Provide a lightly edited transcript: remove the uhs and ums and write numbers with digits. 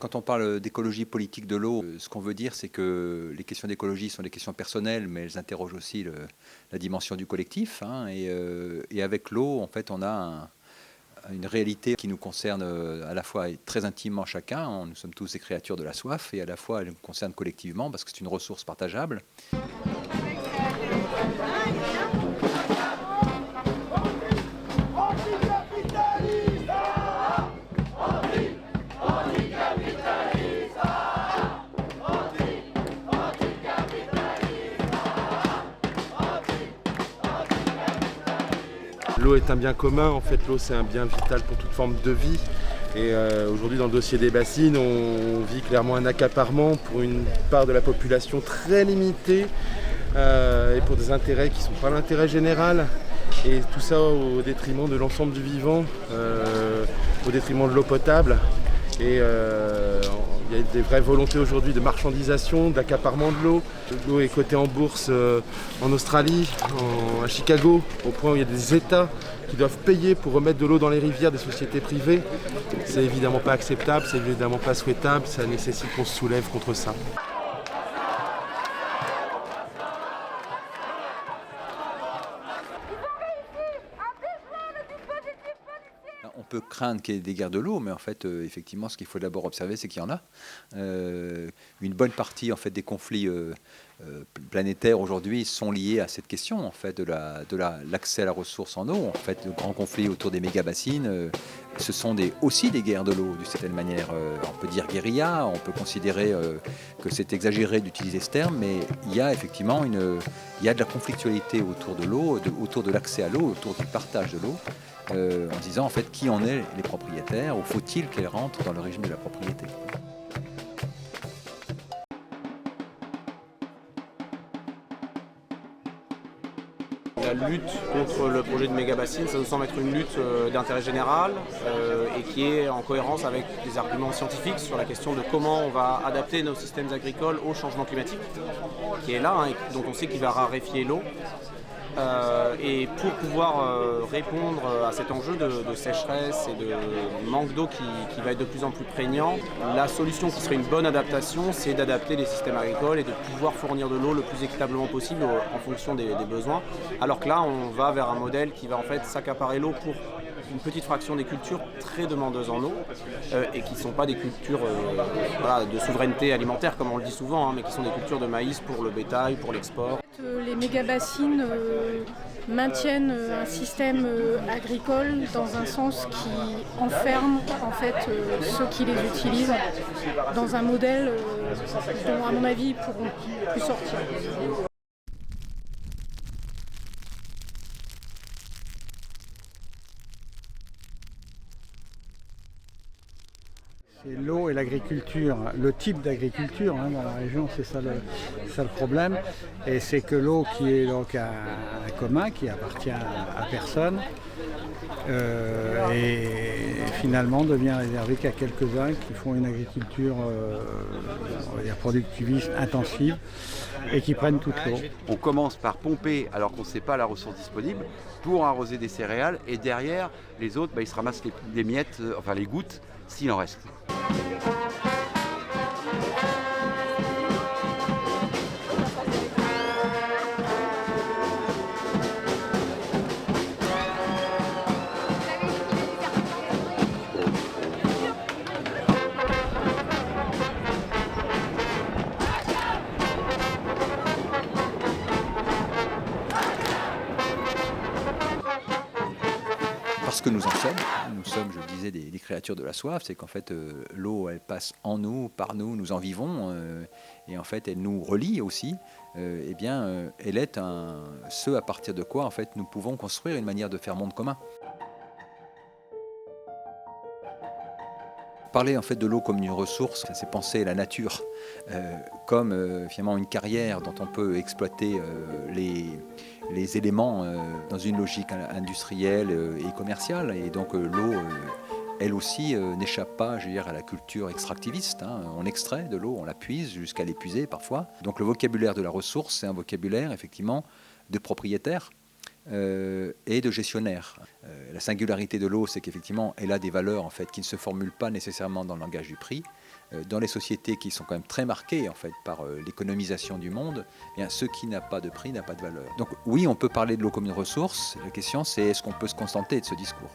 Quand on parle d'écologie politique de l'eau, ce qu'on veut dire, c'est que les questions d'écologie sont des questions personnelles, mais elles interrogent aussi la dimension du collectif, hein. Et avec l'eau, en fait, on a une réalité qui nous concerne à la fois très intimement chacun. Nous sommes tous des créatures de la soif, et à la fois elle nous concerne collectivement parce que c'est une ressource partageable. L'eau est un bien commun, en fait l'eau c'est un bien vital pour toute forme de vie. Et aujourd'hui dans le dossier des bassines, on vit clairement un accaparement pour une part de la population très limitée et pour des intérêts qui ne sont pas l'intérêt général. Et tout ça au détriment de l'ensemble du vivant, au détriment de l'eau potable. Et il y a des vraies volontés aujourd'hui de marchandisation, d'accaparement de l'eau. L'eau est cotée en bourse en Australie, à Chicago, au point où il y a des États qui doivent payer pour remettre de l'eau dans les rivières des sociétés privées. C'est évidemment pas acceptable, c'est évidemment pas souhaitable, ça nécessite qu'on se soulève contre ça. On peut craindre qu'il y ait des guerres de l'eau, mais en fait, effectivement, ce qu'il faut d'abord observer, c'est qu'il y en a. Une bonne partie en fait, des conflits planétaires aujourd'hui sont liés à cette question en fait, de l'accès à la ressource en eau. En fait, le grand conflit autour des méga-bassines, ce sont aussi des guerres de l'eau, d'une certaine manière. On peut dire guérilla, on peut considérer que c'est exagéré d'utiliser ce terme, mais il y a effectivement il y a de la conflictualité autour de l'eau, autour de l'accès à l'eau, autour du partage de l'eau. En disant en fait qui en est les propriétaires, ou faut-il qu'elles rentrent dans le régime de la propriété. La lutte contre le projet de méga-bassine, ça nous semble être une lutte d'intérêt général et qui est en cohérence avec des arguments scientifiques sur la question de comment on va adapter nos systèmes agricoles au changement climatique, qui est là, hein, et dont on sait qu'il va raréfier l'eau. Et pour pouvoir répondre à cet enjeu de sécheresse et de manque d'eau qui va être de plus en plus prégnant, la solution qui serait une bonne adaptation, c'est d'adapter les systèmes agricoles et de pouvoir fournir de l'eau le plus équitablement possible en fonction des besoins. Alors que là, on va vers un modèle qui va en fait s'accaparer l'eau pour une petite fraction des cultures très demandeuses en eau et qui ne sont pas des cultures de souveraineté alimentaire comme on le dit souvent, hein, mais qui sont des cultures de maïs pour le bétail, pour l'export. Les méga-bassines maintiennent un système agricole dans un sens qui enferme en fait ceux qui les utilisent dans un modèle dont à mon avis ils ne pourront plus sortir. C'est l'eau et l'agriculture, le type d'agriculture hein, dans la région, c'est ça le problème. Et c'est que l'eau qui est donc un commun, qui appartient à personne, et finalement devient réservée qu'à quelques-uns qui font une agriculture on va dire productiviste, intensive, et qui prennent toute l'eau. On commence par pomper alors qu'on ne sait pas la ressource disponible pour arroser des céréales, et derrière les autres ils se ramassent les miettes, enfin les gouttes s'il en reste. Parce que nous en sommes, je le disais, des créatures de la soif, c'est qu'en fait l'eau elle passe en nous, par nous, nous en vivons, et en fait elle nous relie aussi. Eh bien, elle est ce à partir de quoi en fait nous pouvons construire une manière de faire monde commun. Parler en fait de l'eau comme une ressource, c'est penser la nature comme finalement une carrière dont on peut exploiter les éléments dans une logique industrielle et commerciale. Et donc l'eau, elle aussi, n'échappe pas, je veux dire, à la culture extractiviste, hein. On extrait de l'eau, on la puise jusqu'à l'épuiser parfois. Donc le vocabulaire de la ressource, c'est un vocabulaire effectivement de propriétaire. Et de gestionnaire. La singularité de l'eau, c'est qu'effectivement, elle a des valeurs en fait, qui ne se formulent pas nécessairement dans le langage du prix, dans les sociétés qui sont quand même très marquées en fait par l'économisation du monde, eh bien, ce qui n'a pas de prix n'a pas de valeur. Donc oui, on peut parler de l'eau comme une ressource. La question, c'est est-ce qu'on peut se contenter de ce discours ?